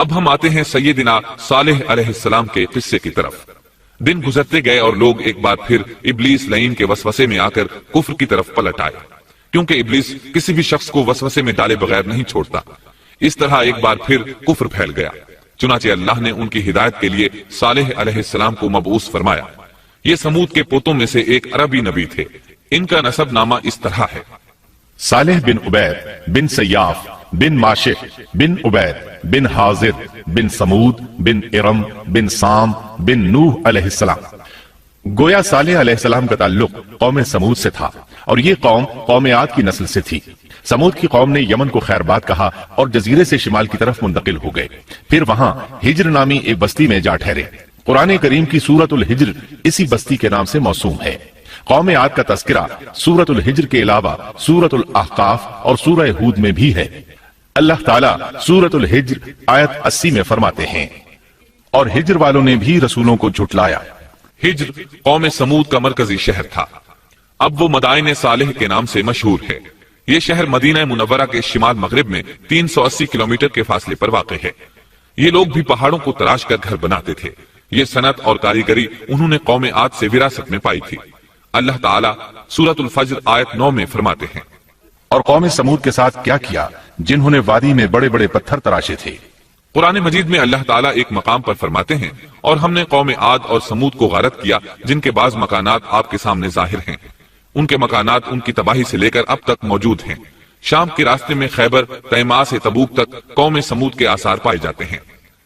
اب ہم آتے ہیں سیدنا صالح علیہ السلام کے قصے کی طرف۔ دن گزرتے گئے اور لوگ ایک بار پھر ابلیس لعین کے وسوسے میں آ کر کفر کی طرف پلٹ آئے، کیونکہ ابلیس کسی بھی شخص کو وسوسے میں ڈالے بغیر نہیں چھوڑتا۔ اس طرح ایک بار پھر کفر پھیل گیا، چنانچہ اللہ نے ان کی ہدایت کے لیے صالح علیہ السلام کو مبعوث فرمایا۔ یہ سمود کے پوتوں میں سے ایک عربی نبی تھے۔ ان کا نسب نامہ اس طرح ہے: صالح بن عبید بن سیاف بن ماشح بن عبید بن حاضر بن سمود بن ارم بن سام بن نوح علیہ السلام۔ گویا صالح علیہ السلام کا تعلق قوم سمود سے تھا، اور یہ قوم عاد کی نسل سے تھی۔ سمود کی قوم نے یمن کو خیرباد کہا اور جزیرے سے شمال کی طرف منتقل ہو گئے، پھر وہاں ہجر نامی ایک بستی میں جا ٹھہرے۔ قرآن کریم کی سورۃ الحجر اسی بستی کے نام سے موسوم ہے۔ قوم عاد کا تذکرہ سورۃ الحجر کے علاوہ سورۃ الاحقاف اور سورہ ہود میں بھی ہے۔ اللہ تعالیٰ سورۃ الحجر آیت 80 میں فرماتے ہیں، اور ہجر والوں نے بھی رسولوں کو جھٹلایا۔ ہجر قوم سمود کا مرکزی شہر تھا۔ اب وہ مدائن صالح کے نام سے مشہور ہے۔ یہ شہر مدینہ منورہ کے شمال مغرب میں 380 کلومیٹر کے فاصلے پر واقع ہے۔ یہ لوگ بھی پہاڑوں کو تراش کر گھر بناتے تھے۔ یہ صنعت اور کاریگری انہوں نے قوم عاد سے وراثت میں پائی تھی۔ اللہ تعالیٰ سورۃ الفجر آیت 9 میں فرماتے ہیں، اور قوم سمود کے ساتھ کیا کیا جنہوں نے وادی میں بڑے بڑے پتھر تراشے تھے۔ قرآن مجید میں اللہ تعالیٰ ایک مقام پر فرماتے ہیں، اور ہم نے قوم عاد اور سمود کو غارت کیا جن کے بعض مکانات آپ کے سامنے ظاہر ہیں۔ ان کے مکانات ان کی تباہی سے لے کر اب تک موجود ہیں۔ شام کے راستے میں خیبر، تیماء سے تبوک تک قوم سمود کے آثار پائے جاتے ہیں۔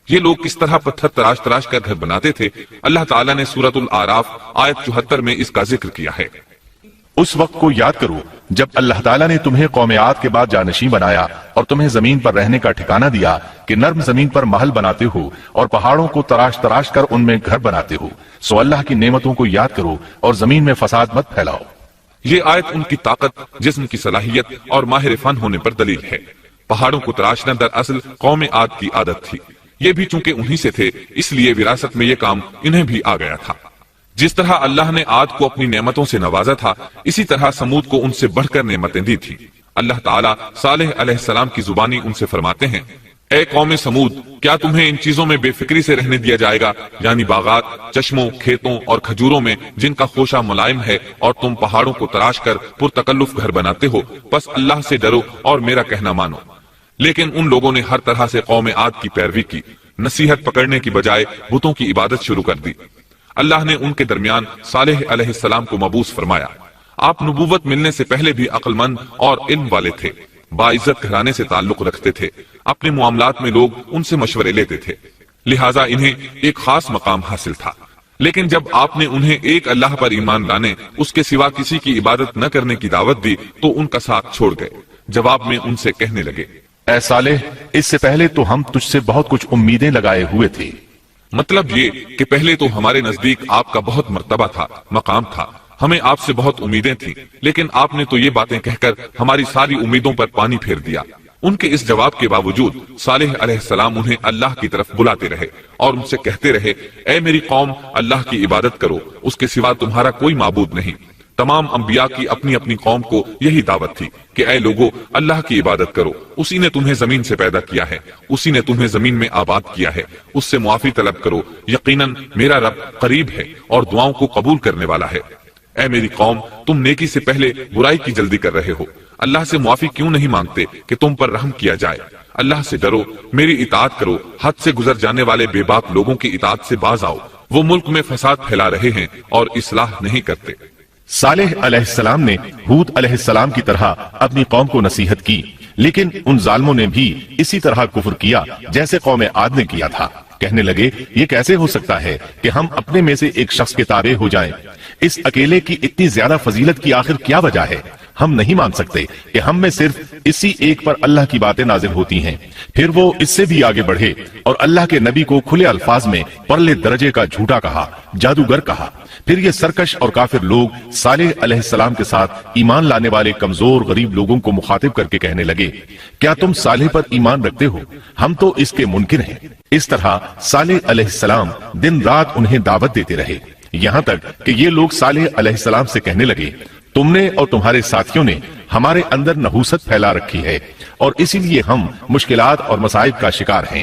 یہ لوگ کس طرح پتھر تراش تراش کر گھر بناتے تھے، اللہ تعالیٰ نے سورۃ الاعراف آیت 74 میں اس کا ذکر کیا ہے۔ اس وقت کو یاد کرو جب اللہ تعالیٰ نے تمہیں قوم عاد کے بعد جانشین بنایا اور تمہیں زمین پر رہنے کا ٹھکانہ دیا کہ نرم زمین پر محل بناتے ہو اور پہاڑوں کو تراش تراش کر ان میں گھر بناتے ہو۔ سو اللہ کی نعمتوں کو یاد کرو اور زمین میں فساد مت پھیلاؤ۔ یہ آیت ان کی طاقت، جسم کی صلاحیت اور ماہر فن ہونے پر دلیل ہے۔ پہاڑوں کو تراشنا دراصل قوم عاد کی عادت تھی۔ یہ بھی چونکہ انہی سے تھے، اس لیے وراثت میں یہ کام انہیں بھی آ گیا تھا۔ جس طرح اللہ نے عاد کو اپنی نعمتوں سے نوازا تھا، اسی طرح سمود کو ان سے بڑھ کر نعمتیں دی تھی۔ اللہ تعالیٰ صالح علیہ السلام کی زبانی ان سے فرماتے ہیں، اے قوم سمود، کیا تمہیں ان چیزوں میں بے فکری سے رہنے دیا جائے گا، یعنی باغات، چشموں، کھیتوں اور کھجوروں میں جن کا خوشہ ملائم ہے، اور تم پہاڑوں کو تراش کر پرتکلف گھر بناتے ہو؟ بس اللہ سے ڈرو اور میرا کہنا مانو۔ لیکن ان لوگوں نے ہر طرح سے قوم عاد کی پیروی کی، نصیحت پکڑنے کی بجائے بتوں کی عبادت شروع کر دی۔ اللہ نے ان کے درمیان صالح علیہ السلام کو مبعوث فرمایا۔ آپ نبوت ملنے سے پہلے بھی عقل مند اور علم والے تھے، باعزت گھرانے سے تعلق رکھتے تھے، اپنے معاملات میں لوگ ان سے مشورے لیتے تھے، لہٰذا انہیں ایک خاص مقام حاصل تھا۔ لیکن جب آپ نے انہیں ایک اللہ پر ایمان لانے، اس کے سوا کسی کی عبادت نہ کرنے کی دعوت دی تو ان کا ساتھ چھوڑ گئے۔ جواب میں ان سے کہنے لگے، اے صالح، اس سے پہلے تو ہم تجھ سے بہت کچھ امیدیں لگائے ہوئے تھے۔ مطلب یہ کہ پہلے تو ہمارے نزدیک آپ کا بہت مرتبہ تھا، مقام تھا، ہمیں آپ سے بہت امیدیں تھیں، لیکن آپ نے تو یہ باتیں کہہ کر ہماری ساری امیدوں پر پانی پھیر دیا۔ ان کے اس جواب کے باوجود صالح علیہ السلام انہیں اللہ کی طرف بلاتے رہے اور ان سے کہتے رہے، اے میری قوم، اللہ کی عبادت کرو، اس کے سوا تمہارا کوئی معبود نہیں۔ تمام انبیاء کی اپنی اپنی قوم کو یہی دعوت تھی کہ اے لوگو، اللہ کی عبادت کرو، اسی نے تمہیں زمین سے پیدا کیا ہے، اسی نے تمہیں زمین میں آباد کیا ہے، اس سے معافی طلب کرو، یقیناً میرا رب قریب ہے اور دعاؤں کو قبول کرنے والا ہے۔ اے میری قوم، تم نیکی سے پہلے برائی کی جلدی کر رہے ہو، اللہ سے معافی کیوں نہیں مانگتے کہ تم پر رحم کیا جائے؟ اللہ سے ڈرو، میری اطاعت کرو، حد سے گزر جانے والے بے باک لوگوں کی اطاعت سے باز آؤ، وہ ملک میں فساد پھیلا رہے ہیں اور اصلاح نہیں کرتے۔ صالح علیہ السلام نے ہود علیہ السلام کی طرح اپنی قوم کو نصیحت کی، لیکن ان ظالموں نے بھی اسی طرح کفر کیا جیسے قوم عاد نے کیا تھا۔ کہنے لگے، یہ کیسے ہو سکتا ہے کہ ہم اپنے میں سے ایک شخص کے تابع ہو جائیں؟ اس اکیلے کی اتنی زیادہ فضیلت کی آخر کیا وجہ ہے؟ ہم نہیں مان سکتے کہ ہم میں صرف اسی ایک پر اللہ کی باتیں نازل ہوتی ہیں۔ پھر وہ اس سے بھی آگے بڑھے اور اللہ کے نبی کو کھلے الفاظ میں پرلے درجے کا جھوٹا کہا، جادوگر کہا۔ پھر یہ سرکش اور کافر لوگ صالح علیہ السلام کے ساتھ ایمان لانے والے کمزور غریب لوگوں کو مخاطب کر کے کہنے لگے، کیا تم صالح پر ایمان رکھتے ہو؟ ہم تو اس کے منکر ہیں۔ اس طرح صالح علیہ السلام دن رات انہیں دعوت دیتے رہے، یہاں تک کہ یہ لوگ صالح علیہ السلام سے کہنے لگے، تم نے اور تمہارے ساتھیوں نے ہمارے اندر نحوست پھیلا رکھی ہے اور اسی لیے ہم مشکلات اور مصائب کا شکار ہیں۔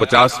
50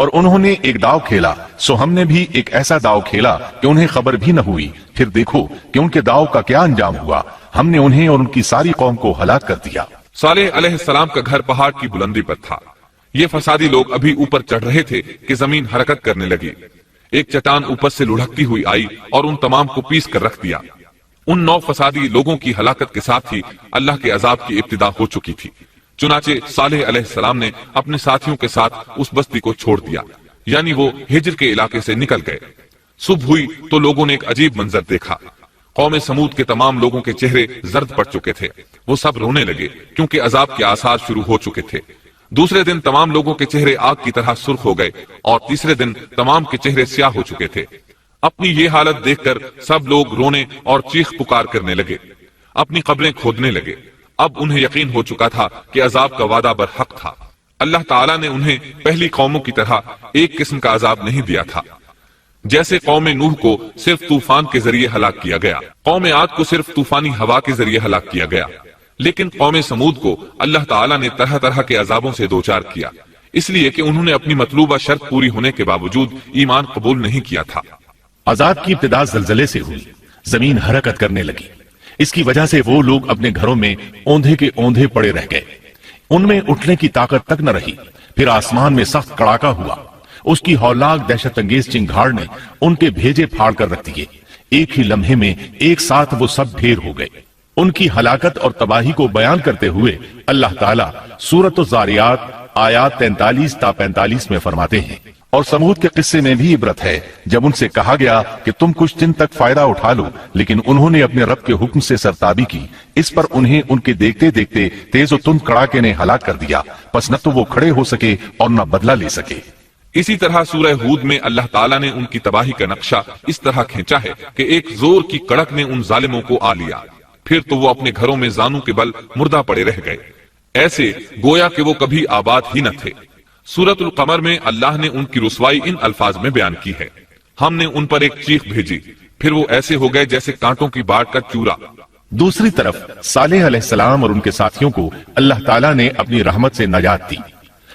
اور انہوں نے ایک داؤ کھیلا، سو ہم نے بھی ایک ایسا داؤ کھیلا کہ انہیں خبر بھی نہ ہوئی، پھر دیکھو کہ ان کے داؤ کا کیا انجام ہوا، ہم نے انہیں اور ان کی ساری قوم کو ہلاک کر دیا۔ صالح علیہ السلام کا گھر پہاڑ کی بلندی پر تھا۔ یہ فسادی لوگ ابھی اوپر چڑھ رہے تھے کہ زمین حرکت کرنے لگی۔ ایک چٹان اوپر سے لڑھکتی ہوئی آئی اور ان تمام کو پیس کر رکھ دیا۔ ان 9 فسادی لوگوں کی ہلاکت کے ساتھ ہی اللہ کے عذاب کی ابتدا ہو چکی تھی۔ چنانچہ صالح علیہ السلام نے اپنے ساتھیوں کے ساتھ اس بستی کو چھوڑ دیا، یعنی وہ ہجر کے علاقے سے نکل گئے۔ صبح ہوئی تو لوگوں نے ایک عجیب منظر دیکھا۔ قوم سمود کے تمام لوگوں کے چہرے زرد پڑ چکے تھے، وہ سب رونے لگے کیونکہ عذاب کے آثار شروع ہو چکے تھے۔ دوسرے دن تمام لوگوں کے چہرے آگ کی طرح سرخ ہو گئے اور تیسرے دن تمام کے چہرے سیاہ ہو چکے تھے۔ اپنی یہ حالت دیکھ کر سب لوگ رونے اور چیخ پکار کرنے لگے، اپنی قبریں کھودنے لگے۔ اب انہیں یقین ہو چکا تھا کہ عذاب کا وعدہ برحق تھا۔ اللہ تعالیٰ نے انہیں پہلی قوموں کی طرح ایک قسم کا عذاب نہیں دیا تھا، جیسے قوم نوح کو صرف طوفان کے ذریعے ہلاک کیا گیا، قوم عاد کو صرف طوفانی ہوا کے ذریعے ہلاک کیا گیا، لیکن قوم سمود کو اللہ تعالیٰ نے طرح طرح کے عذابوں سے دوچار کیا، اس لیے کہ انہوں نے اپنی مطلوبہ شرط پوری ہونے کے باوجود ایمان قبول نہیں کیا تھا۔ عذاب کی ابتدا زلزلے سے ہوئی، زمین حرکت کرنے لگی۔ اس کی وجہ سے وہ لوگ اپنے گھروں میں اوندھے کے اوندھے پڑے رہ گئے، ان میں اٹھنے کی طاقت تک نہ رہی۔ پھر آسمان میں سخت کڑاکا ہوا، اس کی ہولناک دہشت انگیز چنگھاڑ نے ان کے بھیجے پھاڑ کر رکھ دیے۔ ایک ہی لمحے میں ایک ساتھ وہ سب ڈھیر ہو گئے۔ ان کی ہلاکت اور تباہی کو بیان کرتے ہوئے اللہ تعالیٰ سورۃ الذاریات آیات 43 تا 45 میں فرماتے ہیں، اور سمود کے قصے میں بھی عبرت ہے جب ان سے کہا گیا کہ تم کچھ دن تک فائدہ اٹھا لو، لیکن انہوں نے اپنے رب کے حکم سے سرتابی کی، اس پر انہیں ان کے دیکھتے دیکھتے تیز و تند کڑاکے نے ہلاک کر دیا، پس نہ تو وہ کھڑے ہو سکے اور نہ بدلہ لے سکے۔ اسی طرح سورہ ہود میں اللہ تعالیٰ نے ان کی تباہی کا نقشہ اس طرح کھینچا ہے کہ ایک زور کی کڑک نے ان ظالموں کو آ لیا، پھر تو وہ اپنے گھروں میں زانوں کے بل مردہ پڑے رہ گئے، ایسے گویا کہ وہ کبھی آباد ہی نہ تھے۔ سورۃ القمر میں اللہ نے ان کی رسوائی ان الفاظ میں بیان کی ہے، ہم نے ان پر ایک چیخ بھیجی، پھر وہ ایسے ہو گئے جیسے کانٹوں کی باڑ کا چورا۔ دوسری طرف صالح علیہ السلام اور ان کے ساتھیوں کو اللہ تعالیٰ نے اپنی رحمت سے نجات دی۔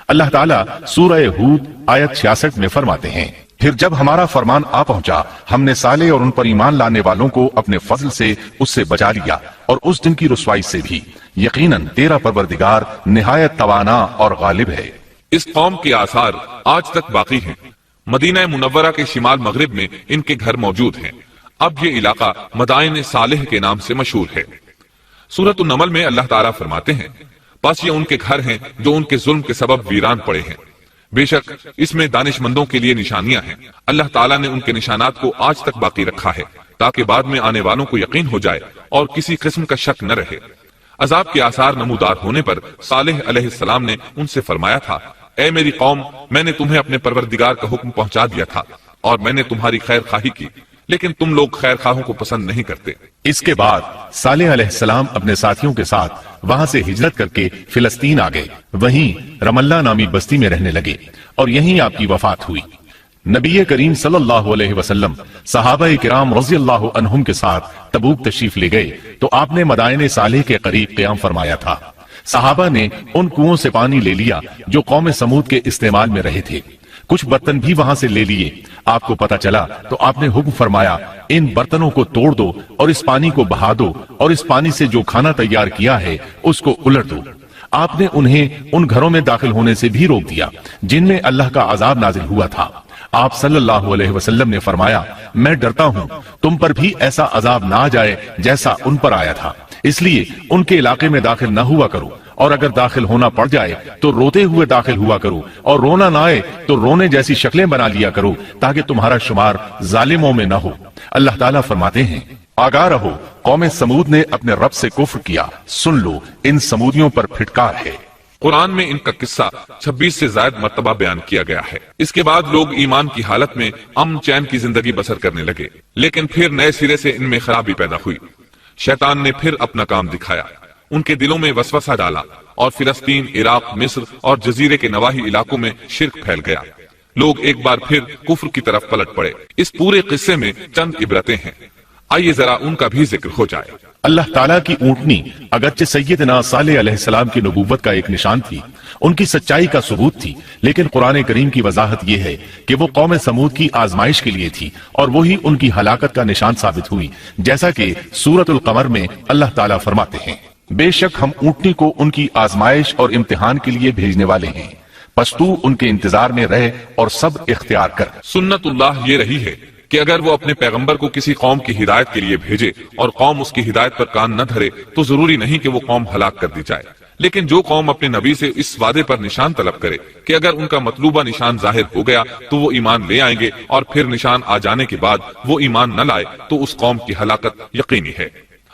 اللہ تعالیٰ سورہ ہود آیت 66 میں فرماتے ہیں، پھر جب ہمارا فرمان آ پہنچا ہم نے صالح اور ان پر ایمان لانے والوں کو اپنے فضل سے اس سے بچا لیا اور اس دن کی رسوائی سے بھی، یقیناً تیرا پروردگار نہایت توانا اور غالب ہے۔ اس قوم کے آثار آج تک باقی ہیں۔ مدینہ منورہ کے شمال مغرب میں ان کے گھر موجود ہیں۔ اب یہ علاقہ مدائن صالح کے نام سے مشہور ہے۔ سورۃ النمل میں اللہ تعالیٰ فرماتے ہیں، بس یہ ان کے گھر ہیں جو ان کے ظلم کے سبب ویران پڑے ہیں، بے شک اس میں دانش مندوں کے لیے نشانیاں ہیں۔ اللہ تعالیٰ نے ان کے نشانات کو آج تک باقی رکھا ہے تاکہ بعد میں آنے والوں کو یقین ہو جائے اور کسی قسم کا شک نہ رہے۔ عذاب کے آثار نمودار ہونے پر صالح علیہ السلام نے ان سے فرمایا تھا، اے میری قوم، میں نے تمہیں اپنے پروردگار کا حکم پہنچا دیا تھا اور میں نے تمہاری خیر خواہی کی، لیکن تم لوگ خیر خواہوں کو پسند نہیں کرتے۔ اس کے بعد صالح علیہ السلام اپنے ساتھیوں کے ساتھ وہاں سے ہجرت کر کے فلسطین آ گئے، وہیں رملہ نامی بستی میں رہنے لگے اور یہیں آپ کی وفات ہوئی۔ نبی کریم صلی اللہ علیہ وسلم صحابہ کرام رضی اللہ عنہم کے ساتھ تبوک تشریف لے گئے تو آپ نے مدائن صالح کے قریب قیام فرمایا تھا۔ صحابہ نے ان کنووں سے پانی لے لیا جو قوم سمود کے استعمال میں رہے تھے، کچھ برتن بھی وہاں سے لے لیے۔ آپ کو پتا چلا تو آپ نے حکم فرمایا، ان برتنوں کو توڑ دو اور اس پانی کو بہا دو اور اس پانی سے جو کھانا تیار کیا ہے اس کو الٹ دو۔ آپ نے انہیں ان گھروں میں داخل ہونے سے بھی روک دیا جن میں اللہ کا عذاب نازل ہوا تھا۔ آپ صلی اللہ علیہ وسلم نے فرمایا، میں ڈرتا ہوں تم پر بھی ایسا عذاب نہ آ جائے جیسا ان پر آیا تھا، اس لیے ان کے علاقے میں داخل نہ ہوا کرو، اور اگر داخل ہونا پڑ جائے تو روتے ہوئے داخل ہوا کرو، اور رونا نہ آئے تو رونے جیسی شکلیں بنا لیا کرو تاکہ تمہارا شمار ظالموں میں نہ ہو۔ اللہ تعالیٰ فرماتے ہیں، آگاہ رہو، قوم سمود نے اپنے رب سے کفر کیا، سن لو ان سمودیوں پر پھٹکار ہے۔ قرآن میں ان کا قصہ 26 سے زائد مرتبہ بیان کیا گیا ہے۔ اس کے بعد لوگ ایمان کی حالت میں امن چین کی زندگی بسر کرنے لگے، لیکن پھر نئے سرے سے ان میں خرابی پیدا ہوئی۔ شیطان نے پھر اپنا کام دکھایا، ان کے دلوں میں وسوسہ ڈالا اور فلسطین، عراق، مصر اور جزیرے کے نواحی علاقوں میں شرک پھیل گیا۔ لوگ ایک بار پھر کفر کی طرف پلٹ پڑے۔ اس پورے قصے میں چند عبرتیں ہیں، آئیے ذرا ان کا بھی ذکر ہو جائے۔ اللہ تعالیٰ کی اونٹنی اگرچہ سیدنا صالح علیہ السلام کی نبوت کا ایک نشان تھی، ان کی سچائی کا ثبوت تھی، لیکن قرآن کریم کی وضاحت یہ ہے کہ وہ قوم سمود کی آزمائش کے لیے تھی اور وہی ان کی ہلاکت کا نشان ثابت ہوئی، جیسا کہ سورۃ القمر میں اللہ تعالیٰ فرماتے ہیں، بے شک ہم اونٹنی کو ان کی آزمائش اور امتحان کے لیے بھیجنے والے ہیں، پس تو ان کے انتظار میں رہ اور سب اختیار کر۔ سنت اللہ یہ رہی ہے کہ اگر وہ اپنے پیغمبر کو کسی قوم کی ہدایت کے لیے بھیجے اور قوم اس کی ہدایت پر کان نہ دھرے تو ضروری نہیں کہ وہ قوم ہلاک کر دی جائے، لیکن جو قوم اپنے نبی سے اس وعدے پر نشان طلب کرے کہ اگر ان کا مطلوبہ نشان ظاہر ہو گیا تو وہ ایمان لے آئیں گے اور پھر نشان آ جانے کے بعد وہ ایمان نہ لائے تو اس قوم کی ہلاکت یقینی ہے۔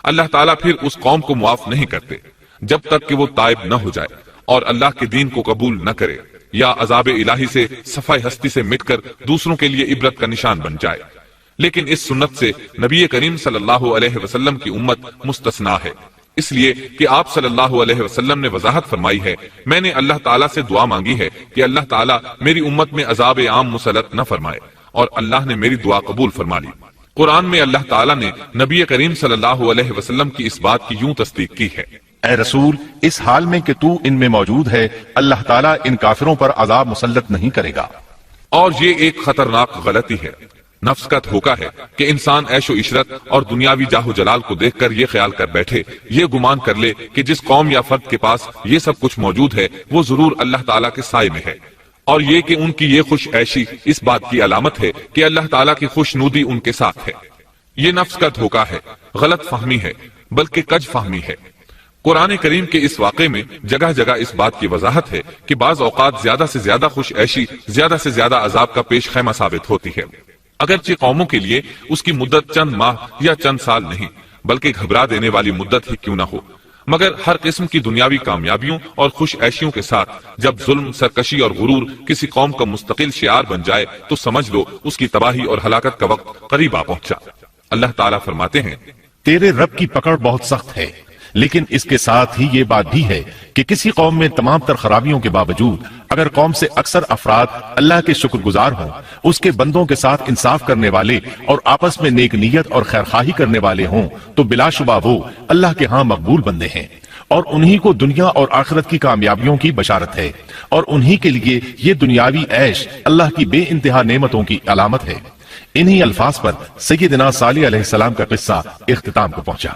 اللہ تعالیٰ پھر اس قوم کو معاف نہیں کرتے جب تک کہ وہ تائب نہ ہو جائے اور اللہ کے دین کو قبول نہ کرے یا عذاب الہی سے صفائی ہستی سے مٹ کر دوسروں کے لیے عبرت کا نشان بن جائے۔ لیکن اس سنت سے نبی کریم صلی اللہ علیہ وسلم کی امت مستثنا ہے، اس لیے کہ آپ صلی اللہ علیہ وسلم نے وضاحت فرمائی ہے، میں نے اللہ تعالیٰ سے دعا مانگی ہے کہ اللہ تعالیٰ میری امت میں عذاب عام مسلط نہ فرمائے، اور اللہ نے میری دعا قبول فرما لی۔ قرآن میں اللہ تعالیٰ نے نبی کریم صلی اللہ علیہ وسلم کی اس بات کی یوں تصدیق کی ہے، اے رسول، اس حال میں کہ تو ان میں موجود ہے، اللہ تعالیٰ ان کافروں پر عذاب مسلط نہیں کرے گا۔ اور یہ ایک خطرناک غلطی ہے، نفس کا دھوکہ ہے کہ انسان عیش و عشرت اور دنیاوی جاہ و جلال کو دیکھ کر یہ خیال کر بیٹھے، یہ گمان کر لے کہ جس قوم یا فرد کے پاس یہ سب کچھ موجود ہے وہ ضرور اللہ تعالیٰ کے سائے میں ہے، اور یہ کہ ان کی یہ خوش عیشی اس بات کی علامت ہے کہ اللہ تعالیٰ کی خوشنودی ان کے ساتھ ہے۔ یہ نفس کا دھوکہ ہے، غلط فہمی ہے، بلکہ کج فہمی ہے۔ قرآن کریم کے اس واقعے میں جگہ جگہ اس بات کی وضاحت ہے کہ بعض اوقات زیادہ سے زیادہ خوش عیشی زیادہ سے زیادہ عذاب کا پیش خیمہ ثابت ہوتی ہے، اگرچہ قوموں کے لیے اس کی مدت چند ماہ یا چند سال نہیں بلکہ گھبرا دینے والی مدت ہی کیوں نہ ہو، مگر ہر قسم کی دنیاوی کامیابیوں اور خوش عیشیوں کے ساتھ جب ظلم، سرکشی اور غرور کسی قوم کا مستقل شعار بن جائے تو سمجھ لو اس کی تباہی اور ہلاکت کا وقت قریب آ پہنچا۔ اللہ تعالیٰ فرماتے ہیں، تیرے رب کی پکڑ بہت سخت ہے، لیکن اس کے ساتھ ہی یہ بات بھی ہے کہ کسی قوم میں تمام تر خرابیوں کے باوجود اگر قوم سے اکثر افراد اللہ کے شکر گزار ہوں، اس کے بندوں کے ساتھ انصاف کرنے والے اور آپس میں نیک نیت اور خیرخواہی کرنے والے ہوں تو بلا شبہ وہ اللہ کے ہاں مقبول بندے ہیں، اور انہی کو دنیا اور آخرت کی کامیابیوں کی بشارت ہے، اور انہی کے لیے یہ دنیاوی عیش اللہ کی بے انتہا نعمتوں کی علامت ہے۔ انہی الفاظ پر سیدنا صالح علیہ السلام کا قصہ اختتام کو پہنچا۔